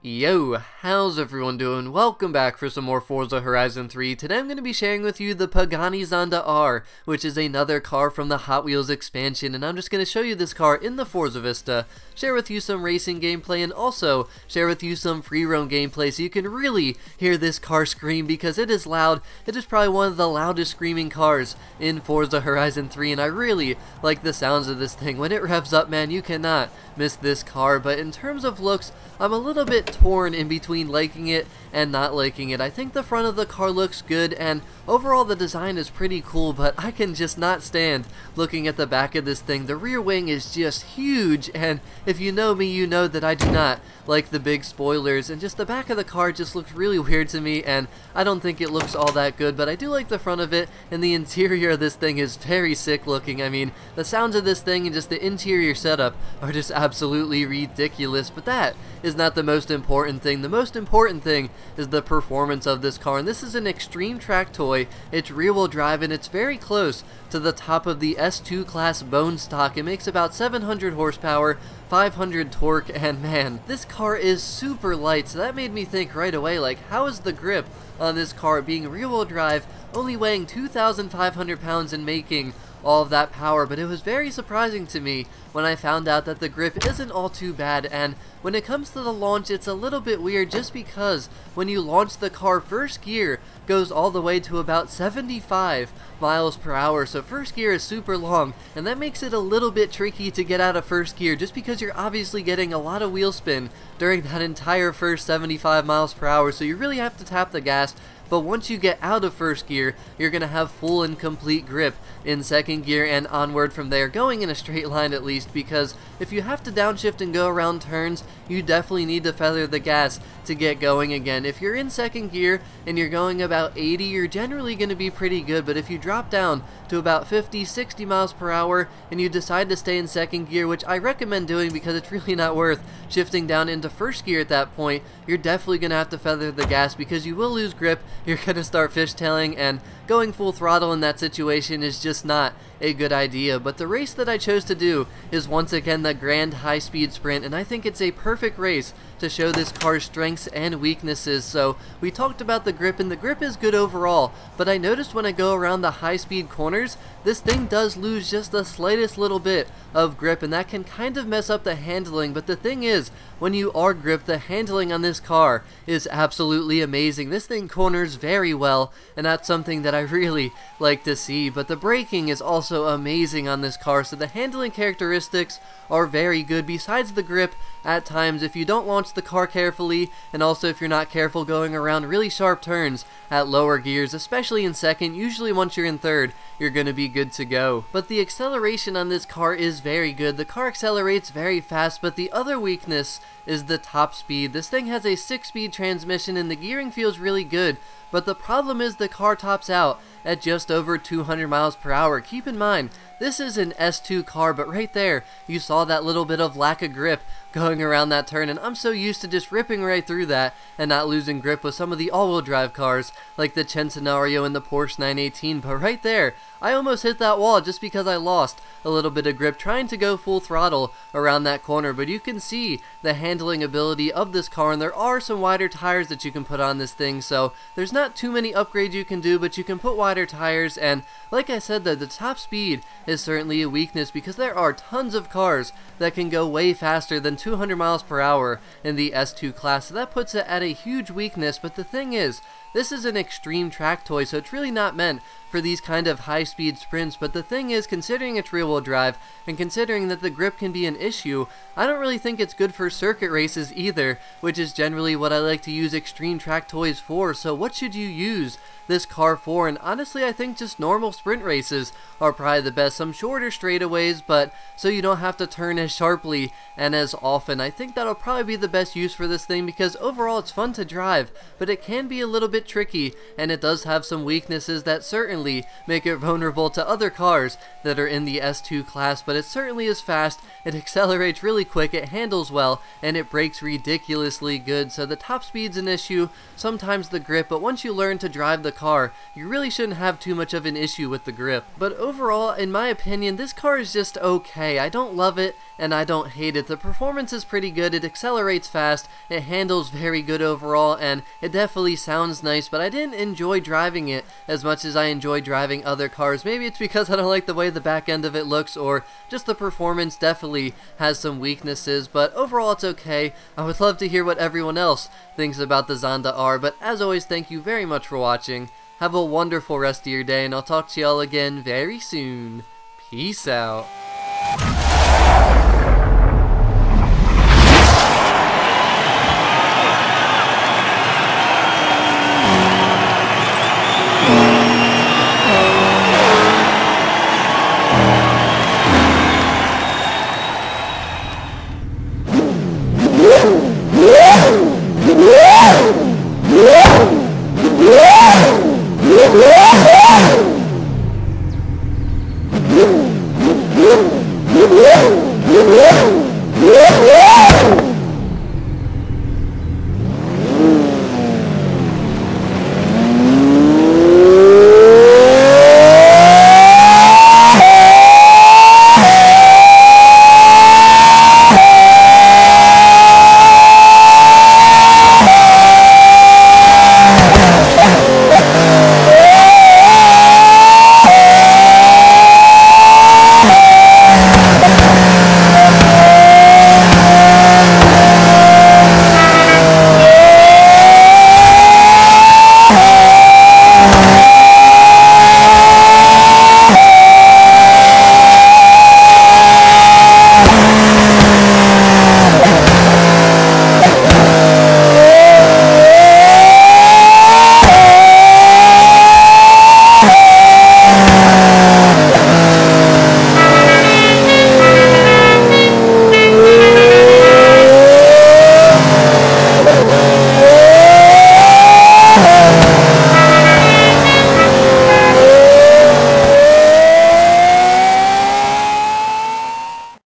Yo, how's everyone doing? Welcome back for some more Forza Horizon 3. Today I'm going to be sharing with you the Pagani Zonda R, which is another car from the Hot Wheels expansion, and I'm just going to show you this car in the Forzavista, share with you some racing gameplay, and also share with you some free roam gameplay so you can really hear this car scream because it is loud. It is probably one of the loudest screaming cars in Forza Horizon 3, and I really like the sounds of this thing. When it revs up, man, you cannot miss this car. But in terms of looks, I'm a little bit torn in between liking it and not liking it. I think the front of the car looks good and overall the design is pretty cool, but I can just not stand looking at the back of this thing. The rear wing is just huge, and if you know me, you know that I do not like the big spoilers, and just the back of the car just looks really weird to me, and I don't think it looks all that good, but I do like the front of it, and the interior of this thing is very sick looking. I mean, the sounds of this thing and just the interior setup are just absolutely ridiculous, but that is not the most important thing. The most important thing is the performance of this car, and this is an extreme track toy. It's rear-wheel drive, and it's very close to the top of the S2 class bone stock. It makes about 700 horsepower, 500 torque, and man, this car is super light, so that made me think right away, like, how is the grip on this car being rear-wheel drive, only weighing 2,500 pounds and making all of that power? But it was very surprising to me when I found out that the grip isn't all too bad, and when it comes to the launch, it's a little bit weird just because when you launch the car, first gear goes all the way to about 75 miles per hour, so first gear is super long, and that makes it a little bit tricky to get out of first gear just because you're obviously getting a lot of wheel spin during that entire first 75 miles per hour, so you really have to tap the gas. But once you get out of first gear, you're going to have full and complete grip in second gear and onward from there, going in a straight line at least, because if you have to downshift and go around turns, you definitely need to feather the gas to get going again. If you're in second gear and you're going about 80, you're generally going to be pretty good, but if you drop down to about 50, 60 miles per hour and you decide to stay in second gear, which I recommend doing because it's really not worth shifting down into first gear at that point, you're definitely going to have to feather the gas because you will lose grip. You're going to start fishtailing, and going full throttle in that situation is just not a good idea. But the race that I chose to do is once again the Grand High Speed Sprint, and I think it's a perfect race to show this car's strengths and weaknesses. So we talked about the grip, and the grip is good overall, but I noticed when I go around the high speed corners, this thing does lose just the slightest little bit of grip, and that can kind of mess up the handling. But the thing is, when you are gripped, the handling on this car is absolutely amazing. This thing corners very well, and that's something that I really like to see. But the braking is also amazing on this car, so the handling characteristics are very good. Besides the grip, at times, if you don't launch the car carefully, and also if you're not careful going around really sharp turns at lower gears, especially in second, usually once you're in third, you're going to be good to go. But the acceleration on this car is very good. The car accelerates very fast, but the other weakness is the top speed. This thing has a 6-speed transmission and the gearing feels really good, but the problem is the car tops out at just over 200 miles per hour. Keep in mind, this is an S2 car, but right there, you saw that little bit of lack of grip going around that turn, and I'm so used to just ripping right through that and not losing grip with some of the all-wheel drive cars like the Centenario and the Porsche 918, but right there, I almost hit that wall just because I lost a little bit of grip trying to go full throttle around that corner. But you can see the handling ability of this car, and there are some wider tires that you can put on this thing, so there's not too many upgrades you can do, but you can put wider tires. And like I said, the top speed is certainly a weakness because there are tons of cars that can go way faster than 200 miles per hour in the S2 class, so that puts it at a huge weakness. But the thing is, this is an extreme track toy, so it's really not meant for these kind of high-speed sprints. But the thing is, considering it's rear-wheel drive and considering that the grip can be an issue, I don't really think it's good for circuit races either, which is generally what I like to use extreme track toys for. So what should you use this car for? And honestly, I think just normal sprint races are probably the best. Some shorter straightaways, but so you don't have to turn as sharply and as often. I think that'll probably be the best use for this thing because overall it's fun to drive, but it can be a little bit bit tricky, and it does have some weaknesses that certainly make it vulnerable to other cars that are in the S2 class, but it certainly is fast, it accelerates really quick, it handles well, and it brakes ridiculously good. So the top speed's an issue, sometimes the grip, but once you learn to drive the car, you really shouldn't have too much of an issue with the grip. But overall, in my opinion, this car is just okay. I don't love it, and I don't hate it. The performance is pretty good, it accelerates fast, it handles very good overall, and it definitely sounds nice, but I didn't enjoy driving it as much as I enjoy driving other cars. Maybe it's because I don't like the way the back end of it looks, or just the performance definitely has some weaknesses, but overall it's okay. I would love to hear what everyone else thinks about the Zonda R, but as always, thank you very much for watching. Have a wonderful rest of your day, and I'll talk to y'all again very soon. Peace out.